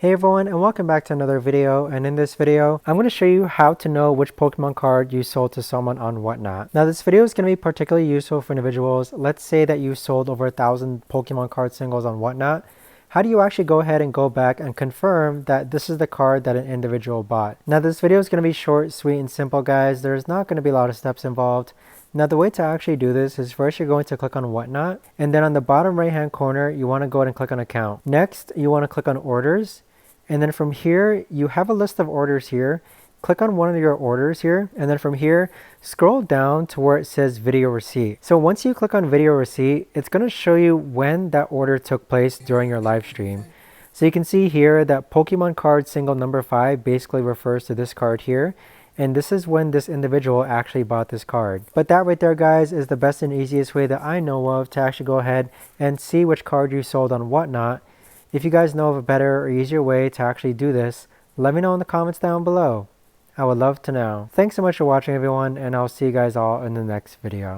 Hey everyone, and welcome back to another video. And in this video I'm going to show you how to know which Pokemon card you sold to someone on Whatnot. Now this video is going to be particularly useful for individuals. Let's say that you sold over 1,000 Pokemon card singles on Whatnot. How do you actually go ahead and go back and confirm that this is the card that an individual bought? Now this video is going to be short, sweet, and simple, guys. There's not going to be a lot of steps involved. Now the way to actually do this is first you're going to click on Whatnot, and then on the bottom right hand corner you want to go ahead and click on Account. Next you want to click on Orders. And then from here, you have a list of orders here. Click on one of your orders here. And then from here, scroll down to where it says video receipt. So once you click on video receipt, it's going to show you when that order took place during your live stream. So you can see here that Pokemon card single number 5 basically refers to this card here. And this is when this individual actually bought this card. But that right there, guys, is the best and easiest way that I know of to actually go ahead and see which card you sold on Whatnot. If you guys know of a better or easier way to actually do this, let me know in the comments down below. I would love to know. Thanks so much for watching, everyone, and I'll see you guys all in the next video.